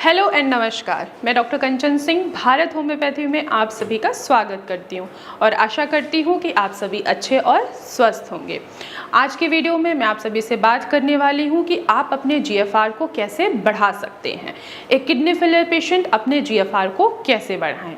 Hello and नमस्कार। मैं doctor कंचन Singh Bharat homeopathy में आप सभी का स्वागत करती हूं और आशा करती हूं कि आप सभी अच्छे और स्वस्थ होंगे। आज के वीडियो में मैं आप सभी से बात करने वाली हूं कि आप अपने जीएफआर को कैसे बढ़ा सकते हैं। एक किडनी फेलियर पेशेंट अपने जीएफआर को कैसे बढ़ाएं।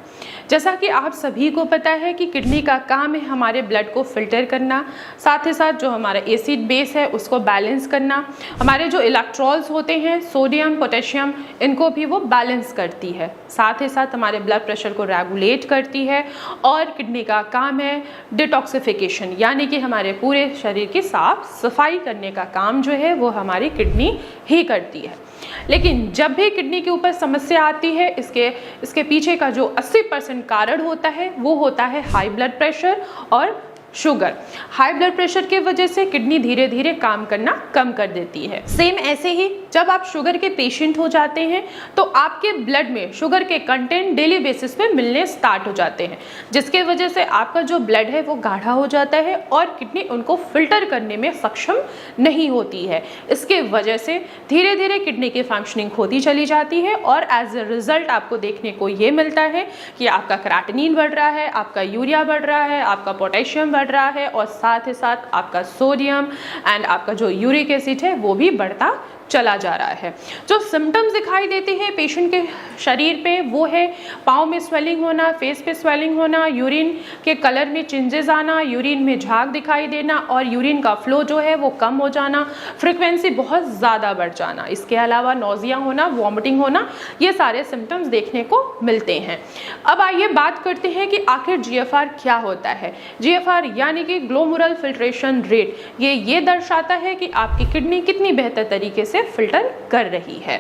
जैसा कि आप सभी को पता है कि किडनी का काम है हमारे ब्लड को फिल्टर करना, साथ ही साथ जो हमारा एसिड बेस है उसको बैलेंस करना, हमारे जो इलेक्ट्रॉल्स होते हैं सोडियम पोटेशियम इनको भी वो बैलेंस करती है, साथ ही साथ हमारे ब्लड प्रेशर को रेगुलेट करती है और किडनी का काम है डिटॉक्सिफिकेशन, यानी कि हमारे पूरे शरीर की साफ सफाई करने का काम जो है वो हमारी किडनी ही करती है। लेकिन जब भी किडनी के ऊपर समस्या आती है इसके पीछे का जो 80% कारण होता है वो होता है हाई ब्लड प्रेशर और शुगर। हाई ब्लड प्रेशर की वजह से किडनी धीरे धीरे काम करना कम कर देती है। सेम ऐसे ही जब आप शुगर के पेशेंट हो जाते हैं तो आपके ब्लड में शुगर के कंटेंट डेली बेसिस पे मिलने स्टार्ट हो जाते हैं, जिसके वजह से आपका जो ब्लड है वो गाढ़ा हो जाता है और किडनी उनको फिल्टर करने में सक्षम नहीं होती है। इसके वजह से धीरे धीरे किडनी की फंक्शनिंग होती चली जाती है और एज अ रिजल्ट आपको देखने को ये मिलता है कि आपका क्रेटिनिन बढ़ रहा है, आपका यूरिया बढ़ रहा है, आपका पोटेशियम बढ़ रहा है और साथ ही साथ आपका सोडियम एंड आपका जो यूरिक एसिड है वो भी बढ़ता चला जा रहा है। जो सिम्टम्स दिखाई देते हैं पेशेंट के शरीर पे वो है पाँव में स्वेलिंग होना, फेस पे स्वेलिंग होना, यूरिन के कलर में चेंजेस आना, यूरिन में झाग दिखाई देना और यूरिन का फ्लो जो है वो कम हो जाना, फ्रीक्वेंसी बहुत ज़्यादा बढ़ जाना। इसके अलावा नोजिया होना, वॉमिटिंग होना, ये सारे सिम्टम्स देखने को मिलते हैं। अब आइए बात करते हैं कि आखिर जीएफआर क्या होता है। जीएफआर यानी कि ग्लोमेरुलर फिल्ट्रेशन रेट, ये दर्शाता है कि आपकी किडनी कितनी बेहतर तरीके से फिल्टर कर रही है।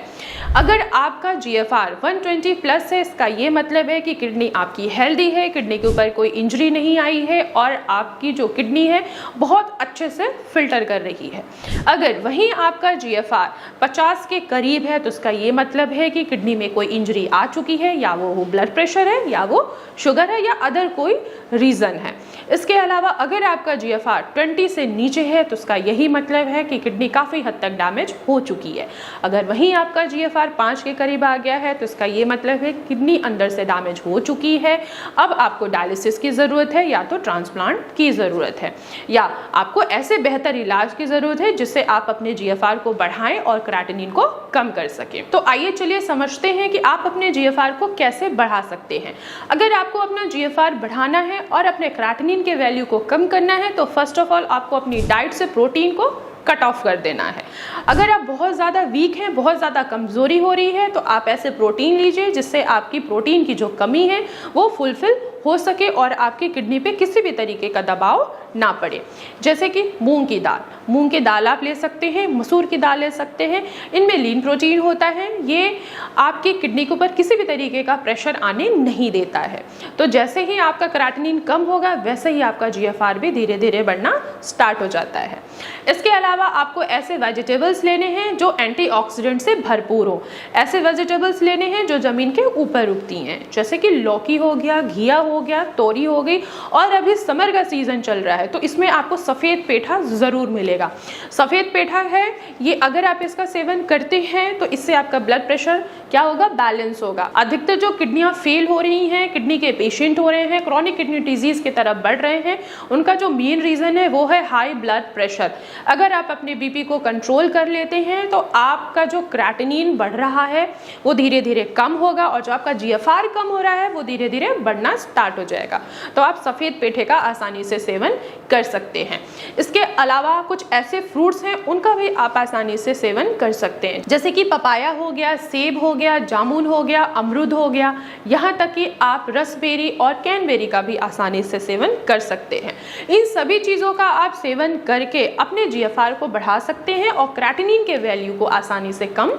अगर आपका जीएफआर 120 प्लस है, इसका ये मतलब है कि किडनी आपकी हेल्दी है, किडनी के ऊपर कोई इंजरी नहीं आई है और आपकी जो किडनी है बहुत अच्छे से फिल्टर कर रही है। अगर वहीं आपका जीएफआर 50 के करीब है तो इसका ये मतलब है कि किडनी में कोई इंजरी आ चुकी है, या वो ब्लड प्रेशर है या वो शुगर है या अदर कोई रीजन है। इसके अलावा अगर आपका जीएफआर 20 से नीचे है तो इसका यही मतलब है कि किडनी काफ़ी हद तक डैमेज हो चुकी है। अगर वहीं आपका जीएफआर 5 के करीब आ गया है तो इसका ये मतलब है किडनी अंदर से डैमेज हो चुकी है, अब आपको डायलिसिस की ज़रूरत है या तो ट्रांसप्लांट की ज़रूरत है, या आपको ऐसे बेहतर इलाज की ज़रूरत है जिससे आप अपने जीएफआर को बढ़ाएं और क्रेटिनिन को कम कर सकें। तो आइए चलिए समझते हैं कि आप अपने जीएफआर को कैसे बढ़ा सकते हैं। अगर आपको अपना जीएफआर बढ़ाना है और अपने क्रेटिनिन के वैल्यू को कम करना है तो फर्स्ट ऑफ ऑल आपको अपनी डाइट से प्रोटीन को कट ऑफ कर देना है। अगर आप बहुत ज़्यादा वीक हैं, बहुत ज़्यादा कमज़ोरी हो रही है तो आप ऐसे प्रोटीन लीजिए जिससे आपकी प्रोटीन की जो कमी है वो फुलफिल हो सके और आपकी किडनी पे किसी भी तरीके का दबाव ना पड़े। जैसे कि मूंग की दाल आप ले सकते हैं, मसूर की दाल ले सकते हैं, इनमें लीन प्रोटीन होता है, ये आपकी किडनी के ऊपर किसी भी तरीके का प्रेशर आने नहीं देता है। तो जैसे ही आपका क्रेटिनिन कम होगा वैसे ही आपका जीएफआर भी धीरे धीरे बढ़ना स्टार्ट हो जाता है। इसके अलावा आपको ऐसे वेजिटेबल्स लेने हैं जो एंटीऑक्सीडेंट से भरपूर हो। ऐसे वेजिटेबल्स लेने हैं जो ज़मीन के ऊपर उगती हैं, जैसे कि लौकी हो गया, घिया हो गया, तोरी हो गई, और अभी समर का सीज़न चल रहा है तो इसमें आपको सफ़ेद पेठा ज़रूर मिलेगा। सफ़ेद पेठा है ये, अगर आप इसका सेवन करते हैं तो इससे आपका ब्लड प्रेशर क्या होगा, बैलेंस होगा। अधिकतर जो किडनियाँ फेल हो रही हैं, किडनी के पेशेंट हो रहे हैं, क्रॉनिक किडनी डिजीज़ की तरफ बढ़ रहे हैं, उनका जो मेन रीज़न है वो है हाई ब्लड प्रेशर। अगर आप अपने बीपी को कंट्रोल कर लेते हैं तो आपका जो क्रेटिनिन बढ़ रहा है वो धीरे धीरे कम होगा और जो आपका जीएफआर कम हो रहा है वो धीरे धीरे बढ़ना स्टार्ट हो जाएगा। तो आप सफ़ेद पेठे का आसानी से सेवन कर सकते हैं। इसके अलावा कुछ ऐसे फ्रूट्स हैं उनका भी आप आसानी से सेवन कर सकते हैं, जैसे कि पपाया हो गया, सेब हो गया, जामुन हो गया, अमरूद हो गया, यहाँ तक कि आप रसबेरी और कैनबेरी का भी आसानी से सेवन कर सकते हैं। इन सभी चीज़ों का आप सेवन करके अपने जीएफआर को बढ़ा सकते हैं और क्रेटिनिन के वैल्यू को आसानी से कम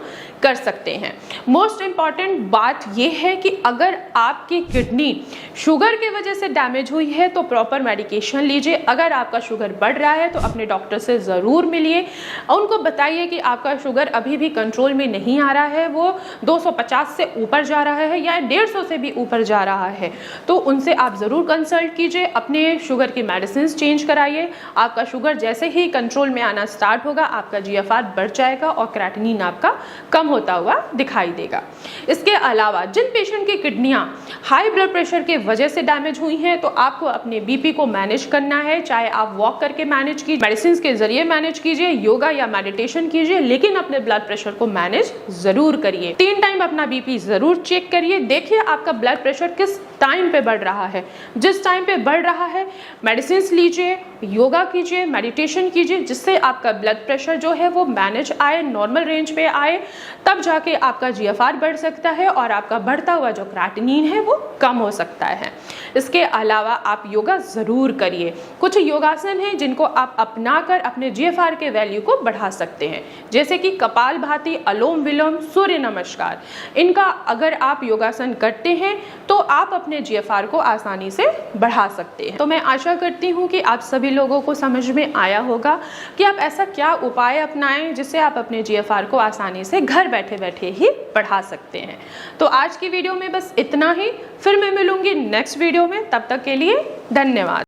कर सकते हैं। मोस्ट इम्पॉर्टेंट बात यह है कि अगर आपकी किडनी शुगर की वजह से डैमेज हुई है तो प्रॉपर मेडिकेशन लीजिए। अगर आपका शुगर बढ़ रहा है तो अपने डॉक्टर से ज़रूर मिलिए, उनको बताइए कि आपका शुगर अभी भी कंट्रोल में नहीं आ रहा है, वो 250 से ऊपर जा रहा है या 150 से भी ऊपर जा रहा है, तो उनसे आप ज़रूर कंसल्ट कीजिए। अपने शुगर की मेडिसिन चेंज कराइए। आपका शुगर जैसे ही कंट्रोल में आना स्टार्ट होगा आपका GFR बढ़ जाएगा और क्रेटिनिन आपका कम होता हुआ दिखाई देगा। इसके अलावा जिन पेशेंट की किडनियां हाई ब्लड प्रेशर के वजह से डैमेज हुई हैं तो आपको अपने BP को मैनेज करना है, चाहे आप वॉक करके मैनेज कीजिए, मेडिसिन के जरिए मैनेज कीजिए, योगा या मेडिटेशन कीजिए, लेकिन अपने ब्लड प्रेशर को मैनेज जरूर करिए। 3 टाइम अपना BP जरूर चेक करिए, देखिए आपका ब्लड प्रेशर किस टाइम पे बढ़ रहा है। जिस टाइम पे बढ़ रहा है मेडिसिन लीजिए, योगा कीजिए, मेडिटेशन कीजिए, जिससे आपका ब्लड प्रेशर जो है वो मैनेज आए, नॉर्मल रेंज पे आए, तब जाके आपका GFR बढ़ सकता है और आपका बढ़ता हुआ जो क्रेटिनिन है वो कम हो सकता है। इसके अलावा आप योगा ज़रूर करिए। कुछ योगासन हैं जिनको आप अपनाकर अपने GFR के वैल्यू को बढ़ा सकते हैं, जैसे कि कपालभाति, अलोम विलोम, सूर्य नमस्कार। इनका अगर आप योगासन करते हैं तो आप अपने GFR को आसानी से बढ़ा सकते हैं। तो मैं आशा करती हूँ कि आप सभी लोगों को समझ में आया होगा कि आप ऐसा क्या उपाय अपनाएं जिससे आप अपने GFR को आसानी से घर बैठे बैठे ही बढ़ा सकते हैं। तो आज की वीडियो में बस इतना ही, फिर मैं मिलूंगी नेक्स्ट वीडियो में। तब तक के लिए धन्यवाद।